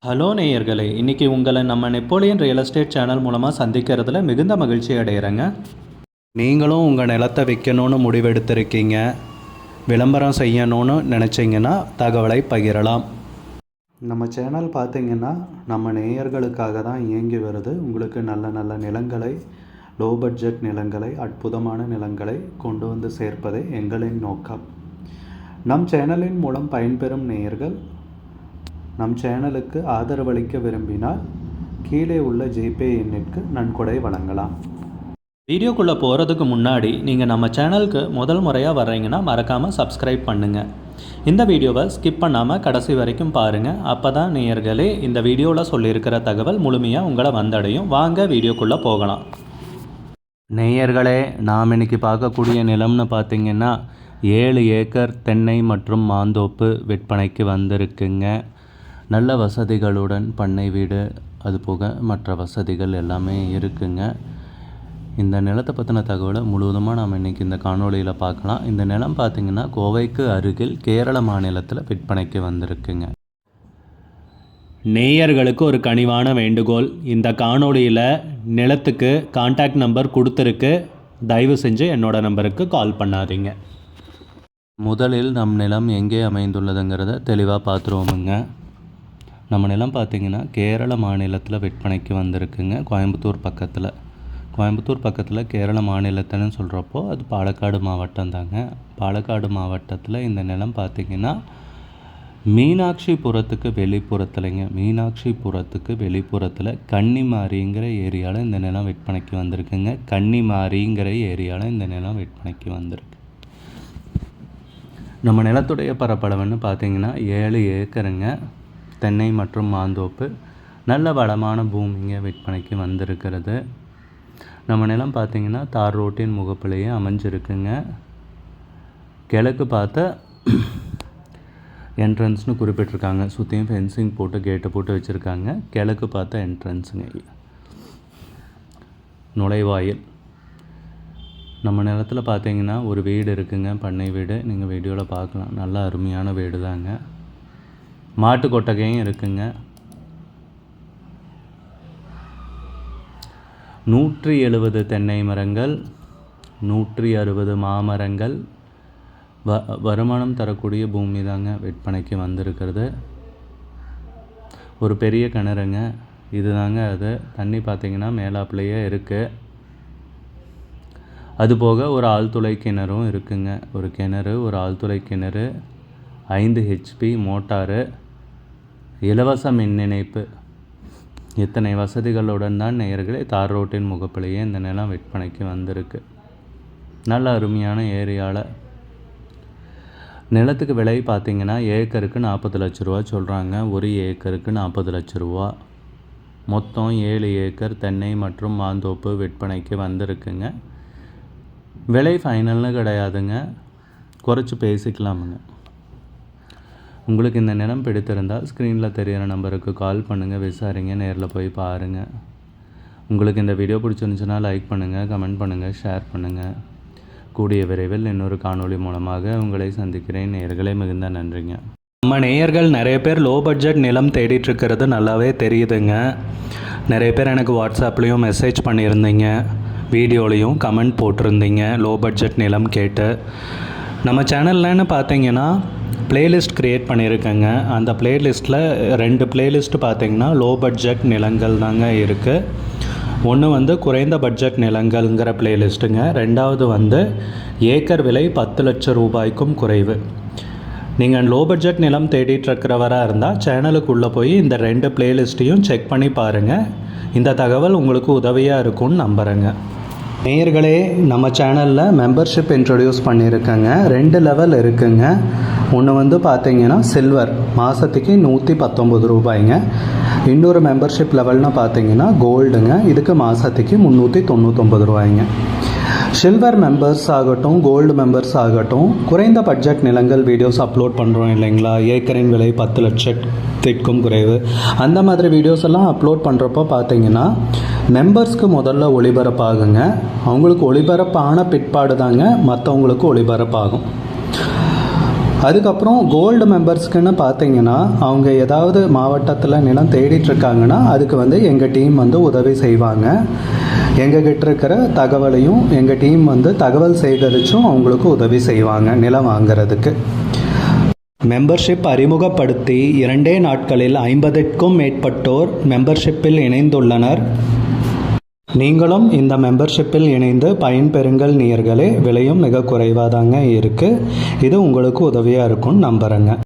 Hello நேயர்களே, இன்றைக்கி உங்களை நம்ம நெப்போலியன் ரியல் எஸ்டேட் சேனல் மூலமாக சந்திக்கிறதுல மிகுந்த மகிழ்ச்சி அடைகிறேங்க. நீங்களும் உங்கள் நிலத்தை விற்கணும்னு முடிவெடுத்திருக்கீங்க, விளம்பரம் செய்யணும்னு நினச்சிங்கன்னா தகவலை பகிரலாம். நம்ம சேனல் பார்த்திங்கன்னா நம்ம நேயர்களுக்காக தான் இயங்கி வருது. உங்களுக்கு நல்ல நல்ல நிலங்களை, லோ பட்ஜெட் நிலங்களை, அற்புதமான நிலங்களை கொண்டு வந்து சேர்ப்பதே எங்களின் நோக்கம். நம் சேனலின் மூலம் பயன்பெறும் நேயர்கள் நம் சேனலுக்கு ஆதரவளிக்க விரும்பினால் கீழே உள்ள ஜிபே எண்ணிற்கு நன்கொடை வழங்கலாம். வீடியோக்குள்ளே போகிறதுக்கு முன்னாடி நீங்கள் நம்ம சேனலுக்கு முதல் முறையாக வர்றீங்கன்னா மறக்காமல் சப்ஸ்கிரைப் பண்ணுங்கள். இந்த வீடியோவை ஸ்கிப் பண்ணாமல் கடைசி வரைக்கும் பாருங்கள். அப்போ தான் நேயர்களே இந்த வீடியோவில் சொல்லியிருக்கிற தகவல் முழுமையாக உங்களை வந்தடையும். வாங்க வீடியோக்குள்ளே போகலாம். நேயர்களே, நாம் இன்றைக்கி பார்க்கக்கூடிய நிலம்னு பார்த்திங்கன்னா 7 ஏக்கர் தென்னை மற்றும் மாந்தோப்பு விற்பனைக்கு வந்திருக்குங்க. நல்ல வசதிகளுடன் பண்ணை வீடு, அதுபோக மற்ற வசதிகள் எல்லாமே இருக்குங்க. இந்த நிலத்தை பற்றின தகவலை முழுவதுமாக நாம் இன்றைக்கி இந்த காணொலியில் பார்க்கலாம். இந்த நிலம் பார்த்திங்கன்னா கோவைக்கு அருகில் கேரள மாநிலத்தில் விற்பனைக்கு வந்திருக்குங்க. நேயர்களுக்கு ஒரு கனிவான வேண்டுகோள், இந்த காணொலியில் நிலத்துக்கு கான்டாக்ட் நம்பர் கொடுத்துருக்கு, தயவு செஞ்சு என்னோட நம்பருக்கு கால் பண்ணாதீங்க. முதலில் நம் நிலம் எங்கே அமைந்துள்ளதுங்கிறத தெளிவாக பார்த்துருவோமுங்க. நம்ம நிலம் பார்த்திங்கன்னா கேரள மாநிலத்தில் விற்பனைக்கு வந்திருக்குங்க. கோயம்புத்தூர் பக்கத்தில் கேரள மாநிலத்தில்னு சொல்கிறப்போ அது பாலக்காடு மாவட்டம் தாங்க. பாலக்காடு மாவட்டத்தில் இந்த நிலம் பார்த்திங்கன்னா மீனாட்சிபுரத்துக்கு வெளிப்புறத்தில் கன்னிமாரிங்கிற ஏரியாவில் இந்த நிலம் விற்பனைக்கு வந்திருக்குங்க. கன்னிமாரிங்கிற ஏரியாவில் இந்த நிலம் விற்பனைக்கு வந்திருக்கு. நம்ம நிலத்துடைய பரப்பளவுன்னு பார்த்திங்கன்னா 7 ஏக்கருங்க. தென்னை மற்றும் மாந்தோப்பு, நல்ல வளமான பூமிங்க விற்பனைக்கு வந்திருக்கிறது. நம்ம நிலம் பார்த்திங்கன்னா தார் ரோட்டின் முகப்பிலேயே அமைஞ்சிருக்குங்க. கிழக்கு பார்த்த என்ட்ரன்ஸ்னு குறிப்பிட்டிருக்காங்க. சுற்றியும் ஃபென்சிங் போட்டு கேட்டு போட்டு வச்சுருக்காங்க. கிழக்கு பார்த்த என்ட்ரன்ஸுங்க, நுழைவாயில். நம்ம நிலத்தில் பார்த்திங்கன்னா ஒரு வீடு இருக்குங்க, பண்ணை வீடு. நீங்கள் வீடியோவில் பார்க்கலாம். நல்ல அருமையான வீடு தாங்க. மாட்டு கொட்டகையும் இருக்குங்க. 170 தென்னை மரங்கள், 160 மாமரங்கள், வருமானம் தரக்கூடிய பூமி தாங்க விற்பனைக்கு வந்திருக்கிறது. ஒரு பெரிய கிணறுங்க, இது தாங்க அது. தண்ணி பார்த்திங்கன்னா மேலாப்பிலேயே இருக்குது. அதுபோக ஒரு ஆழ்துளை கிணறும் இருக்குங்க. ஒரு கிணறு, ஒரு ஆழ்துளை கிணறு, 5 HP மோட்டாரு, இலவச மின் இணைப்பு, இத்தனை வசதிகளுடன் தான் நேயர்களே தார் ரோட்டின் முகப்பிலேயே இந்த நிலம் விற்பனைக்கு வந்திருக்கு. நல்ல அருமையான ஏரியாவில். நிலத்துக்கு விலை பார்த்திங்கன்னா ஏக்கருக்கு 40 லட்ச ரூபா சொல்கிறாங்க. ஒரு ஏக்கருக்கு 40 லட்ச ரூபா. மொத்தம் 7 ஏக்கர் தென்னை மற்றும் மாந்தோப்பு விற்பனைக்கு வந்திருக்குங்க. விலை ஃபைனல்னு கிடையாதுங்க, குறைச்சி பேசிக்கலாமுங்க. உங்களுக்கு இந்த நிலம் பிடித்திருந்தால் ஸ்க்ரீனில் தெரிகிற நம்பருக்கு கால் பண்ணுங்கள், விசாரிங்க, நேரில் போய் பாருங்கள். உங்களுக்கு இந்த வீடியோ பிடிச்சிருந்துச்சுன்னா லைக் பண்ணுங்கள், கமெண்ட் பண்ணுங்கள், ஷேர் பண்ணுங்கள். கூடிய விரைவில் இன்னொரு காணொளி மூலமாக உங்களை சந்திக்கிறேன். நேயர்களே, மிகுந்த நன்றிங்க. நம்ம நேயர்கள் நிறைய பேர் லோ பட்ஜெட் நிலம் தேடிட்டுருக்கிறது நல்லாவே தெரியுதுங்க. நிறைய பேர் எனக்கு வாட்ஸ்அப்லேயும் மெசேஜ் பண்ணியிருந்தீங்க, வீடியோலையும் கமெண்ட் போட்டிருந்தீங்க லோ பட்ஜெட் நிலம் கேட்டு. நம்ம சேனல்லன்னு பார்த்தீங்கன்னா பிளேலிஸ்ட் க்ரியேட் பண்ணியிருக்கேங்க. அந்த பிளேலிஸ்ட்டில் 2 பிளேலிஸ்ட்டு பார்த்திங்கன்னா லோ பட்ஜெட் நிலங்கள் தாங்க இருக்குது. ஒன்று வந்து குறைந்த பட்ஜெட் நிலங்கள்ங்கிற பிளேலிஸ்ட்டுங்க. ரெண்டாவது வந்து ஏக்கர் விலை 10 லட்சம் ரூபாய்க்கும் குறைவு. நீங்கள் லோ பட்ஜெட் நிலம் தேடிட்டுருக்கிறவராக இருந்தால் சேனலுக்குள்ளே போய் இந்த 2 பிளேலிஸ்ட்டையும் செக் பண்ணி பாருங்கள். இந்த தகவல் உங்களுக்கு உதவியாக இருக்கும்னு நம்புகிறேங்க. நேயர்களே, நம்ம சேனலில் மெம்பர்ஷிப் இன்ட்ரடியூஸ் பண்ணியிருக்கேங்க. 2 லெவல் இருக்குங்க. ஒன்று வந்து பார்த்திங்கன்னா சில்வர், மாதத்துக்கு 119 ரூபாய்ங்க. இன்னொரு மெம்பர்ஷிப் லெவல்னு பார்த்திங்கன்னா கோல்டுங்க. இதுக்கு மாதத்துக்கு 399 ரூபாய்ங்க. சில்வர் மெம்பர்ஸ் ஆகட்டும், கோல்டு மெம்பர்ஸ் ஆகட்டும், குறைந்த பட்ஜெட் நிலங்கள் வீடியோஸ் அப்லோட் பண்ணுறோம் இல்லைங்களா, ஏக்கரின் விலை 10 லட்சத்திற்கும் குறைவு, அந்த மாதிரி வீடியோஸ் எல்லாம் அப்லோட் பண்ணுறப்போ பார்த்திங்கன்னா மெம்பர்ஸ்க்கு முதல்ல ஒளிபரப்பாகுங்க. அவங்களுக்கு ஒளிபரப்பான பிற்பாடு தாங்க மற்றவங்களுக்கு ஒளிபரப்பாகும். அதுக்கப்புறம் கோல்டு மெம்பர்ஸ்க்குன்னு பார்த்தீங்கன்னா அவங்க ஏதாவது மாவட்டத்தில் நிலம் தேடிட்டுருக்காங்கன்னா அதுக்கு வந்து எங்கள் டீம் வந்து உதவி செய்வாங்க. எங்ககிட்ட இருக்கிற தகவலையும் எங்கள் டீம் வந்து தகவல் சேகரித்தும் அவங்களுக்கு உதவி செய்வாங்க நிலம் வாங்கிறதுக்கு. மெம்பர்ஷிப் அறிமுகப்படுத்தி 2 நாட்களில் 50க்கும் மேற்பட்டோர் மெம்பர்ஷிப்பில் இணைந்துள்ளனர். நீங்களும் இந்த மெம்பர்ஷிப்பில் இணைந்து பயன்பெறுங்கள் நேயர்களே. விலையும் மிக குறைவாக தாங்க இருக்குது. இது உங்களுக்கு உதவியாக இருக்கும்னு நம்புகிறேங்க.